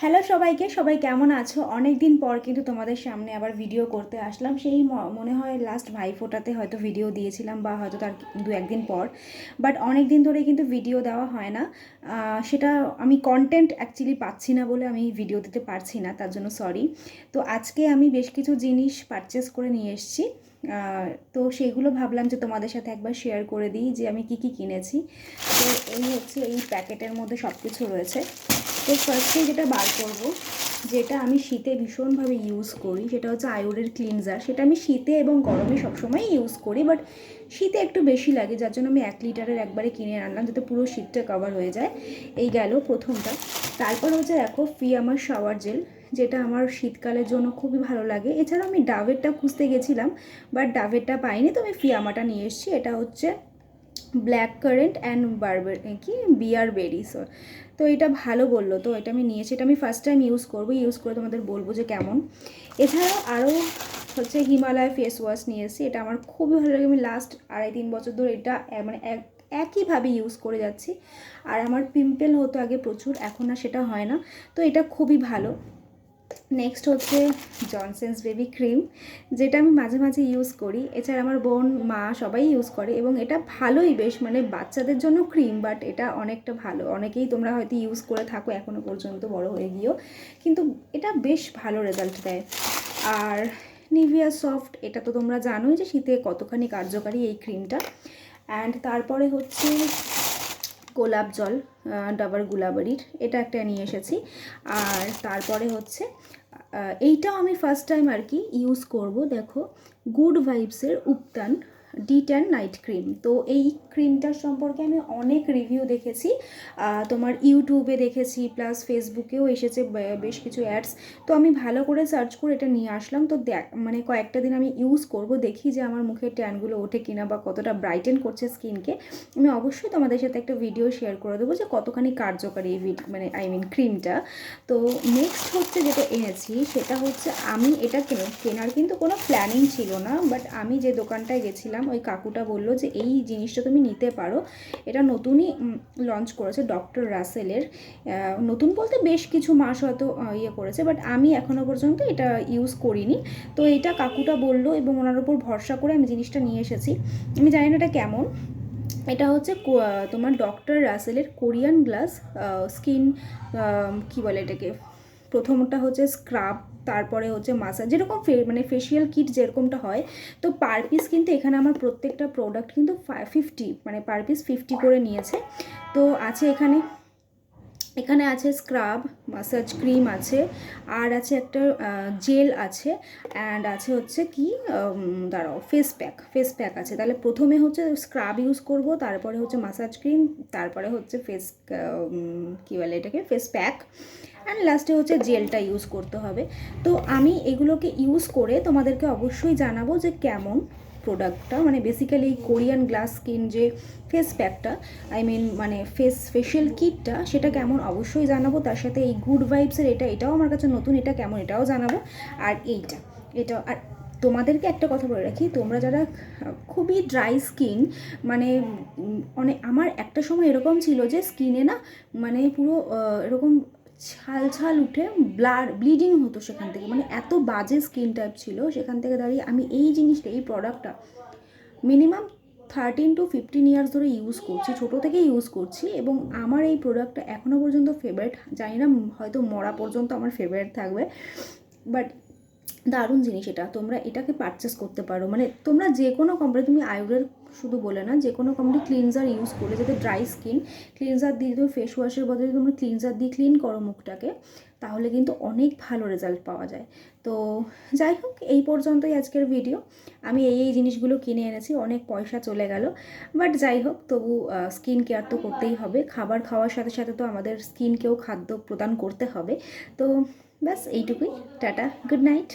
Hello সবাইকে, সবাই কেমন আছো? অনেক দিন পর কিন্তু তোমাদের সামনে আবার ভিডিও করতে আসলাম। সেই মনে হয় লাস্ট ভাইফোঁটাতে হয়তো ভিডিও দিয়েছিলাম, বা হয়তো তার দু একদিন পর। বাট অনেক দিন ধরে কিন্তু ভিডিও দেওয়া হয় না। সেটা আমি কন্টেন্ট অ্যাকচুয়ালি পাচ্ছি না বলে আমি ভিডিও দিতে পারছি না, তার জন্য সরি। তো আজকে আমি বেশ কিছু জিনিস পারচেস করে নিয়ে এসেছি। তো সেইগুলো ভাবলাম যে তোমাদের সাথে একবার শেয়ার করে দিই যে আমি কি কি কিনেছি। তো এই হচ্ছে, এই প্যাকেটের মধ্যে সব কিছু রয়েছে। তো ফার্স্টে যেটা বার করব, যেটা আমি শীতে ভীষণভাবে ইউজ করি, সেটা হচ্ছে আয়োডের ক্লিনজার। সেটা আমি শীতে এবং গরমে সবসময় ইউজ করি, বাট শীতে একটু বেশি লাগে, যার জন্য আমি 1 লিটারের একবারে কিনে আনলাম যাতে পুরো শীতটা কভার হয়ে যায়। এই গেল প্রথমটা। তারপর হচ্ছে দেখো ফিয়ামার শাওয়ার জেল, যেটা আমার শীতকালের জন্য খুবই ভালো লাগে। এছাড়াও আমি ডাভেরটা খুঁজতে গেছিলাম, বাট ডাভেরটা পাইনি, তো আমি ফিয়ামাটা নিয়ে এসেছি। এটা হচ্ছে black currant and bearberries. তো এটা ভালো বললো, তো এটা আমি নিয়েছি। এটা আমি ফার্স্ট টাইম ইউজ করে তোমাদের বলবো যে কেমন। এছাড়াও আরও হচ্ছে হিমালয় ফেস ওয়াশ নিয়ে এসেছি। এটা আমার খুবই ভালো লাগে। আমি লাস্ট 2.5-3 বছর ধরে এটা মানে একইভাবে ইউজ করে যাচ্ছি। আর আমার পিম্পল হতো আগে প্রচুর, এখন আর সেটা হয় না। তো এটা খুবই ভালো। নেক্সট হচ্ছে জনসন্স বেবি ক্রিম, যেটা আমি মাঝে মাঝে ইউজ করি। এছাড়া আমার বোন, মা সবাই ইউজ করে, এবং এটা ভালোই বেশ, মানে বাচ্চাদের জন্য ক্রিম, বাট এটা অনেকটা ভালো। অনেকেই তোমরা হয়তো ইউজ করে থাকো এখনও পর্যন্ত বড় হয়ে গিয়েও, কিন্তু এটা বেশ ভালো রেজাল্ট দেয়। আর নিভিয়া সফট, এটা তো তোমরা জানোই যে শীতে কতখানি কার্যকারী এই ক্রিমটা। অ্যান্ড তারপরে হচ্ছে গোলাপ জল, ডাবর গুলাবারির, এটা একটা নিয়ে এসেছি। আর তারপরে হচ্ছে এইটাও আমি ফার্স্ট টাইম আর কি ইউজ করব। দেখো, গুড ভাইবসের উপটান D10 নাইট ক্রিম। তো এই ক্রিমটার সম্পর্কে আমি অনেক রিভিউ দেখেছি, তোমার ইউটিউবে দেখেছি, প্লাস ফেসবুকেও এসেছে বেশ কিছু অ্যাডস। তো আমি ভালো করে সার্চ করে এটা নিয়ে আসলাম। তো মানে কয়েকটা দিন আমি ইউজ করব, দেখি যে আমার মুখের ট্যানগুলো ওঠে কিনা, বা কতটা ব্রাইটেন করছে স্কিনকে। আমি অবশ্যই তোমাদের সাথে একটা ভিডিও শেয়ার করে দেবো যে কতখানি কার্যকারী এই ক্রিমটা। তো নেক্সট হচ্ছে যেটা এনেছি, সেটা হচ্ছে, আমি এটা কেনার কিন্তু কোনো প্ল্যানিং ছিল না, বাট আমি যে দোকানটায় গেছিলাম ওই কাকুটা বললো যে এই জিনিসটা তুমি নিতে পারো। এটা নতুনই লঞ্চ করেছে ডক্টর রাসেলের। নতুন বলতে বেশ কিছু মাস হয়তো করেছে, বাট আমি এখনও পর্যন্ত এটা ইউজ করিনি। তো এটা কাকুটা বললো, এবং ওনার উপর ভরসা করে আমি জিনিসটা নিয়ে এসেছি। আমি জানি না এটা কেমন। এটা হচ্ছে তোমার ডক্টর রাসেলের কোরিয়ান গ্লাস স্কিন, কী বলে এটাকে, প্রথমটা হচ্ছে স্ক্রাব, তারপরে হচ্ছে মাসাজ, যেরকম মানে ফেশিয়াল কিট যেরকমটা হয়। তো পার পিস কিন্তু এখানে আমার প্রত্যেকটা প্রোডাক্ট কিন্তু 50, মানে পার পিস 50 করে নিয়েছে। তো আছে এখানে এখানে আছে স্ক্রাব, মাসাজ ক্রিম আছে, আর আছে একটা জেল আছে, অ্যান্ড আছে হচ্ছে কি, দাঁড়াও, ফেস প্যাক আছে। তাহলে প্রথমে হচ্ছে স্ক্রাব ইউজ করব, তারপরে হচ্ছে মাসাজ ক্রিম, তারপরে হচ্ছে কী বলে এটাকে, ফেস প্যাক, অ্যান্ড লাস্টে হচ্ছে জেলটা ইউজ করতে হবে। তো আমি এগুলোকে ইউজ করে তোমাদেরকে অবশ্যই জানাবো যে কেমন প্রোডাক্টটা, মানে বেসিক্যালি কোরিয়ান গ্লাস স্কিন যে ফেস প্যাকটা, মানে ফেশিয়াল কিটটা, সেটা কেমন অবশ্যই জানাবো। তার সাথে এই গুড ভাইবসের এটাও আমার কাছে নতুন, এটা কেমন এটাও জানাবো। আর এটা আর তোমাদেরকে একটা কথা বলে রাখি, তোমরা যারা খুবই ড্রাই স্কিন, মানে অনেক, আমার একটা সময় এরকম ছিল যে স্কিনে না, মানে পুরো এরকম ছাল উঠে ব্লিডিং হতো সেখান থেকে, মানে এত বাজে স্কিন টাইপ ছিল। সেখান থেকে দাঁড়িয়ে আমি এই জিনিসটা, এই প্রোডাক্টটা মিনিমাম 13 to 15 ইয়ার্স ধরে ইউজ করছি, ছোটো থেকে ইউজ করছি, এবং আমার এই প্রোডাক্টটা এখনও পর্যন্ত ফেভারিট। জানি না, হয়তো মরা পর্যন্ত আমার ফেভারিট থাকবে, বাট দারুণ জিনিস এটা। তোমরা এটাকে পারচেস করতে পারো, মানে তোমরা যে কোনো কোম্পানি, তুমি আয়োডের শুধু বলে না, যে কোনো কোম্পানি ক্লিনজার ইউজ করলে, যাতে ড্রাই স্কিন, ক্লিনজার দিয়ে তুমি ফেস ওয়াশের বদলে তোমরা ক্লিনজার দিয়ে ক্লিন করো মুখটাকে, তাহলে কিন্তু অনেক ভালো রেজাল্ট পাওয়া যায়। তো যাই হোক, এই পর্যন্তই আজকের ভিডিও। আমি এই জিনিসগুলো কিনে এনেছি, অনেক পয়সা চলে গেল, বাট যাই হোক, তবু স্কিন কেয়ার তো করতেই হবে। খাবার খাওয়ার সাথে সাথে তো আমাদের স্কিনকেও খাদ্য প্রদান করতে হবে। তো ব্যাস এইটুকুই। Tata, good night.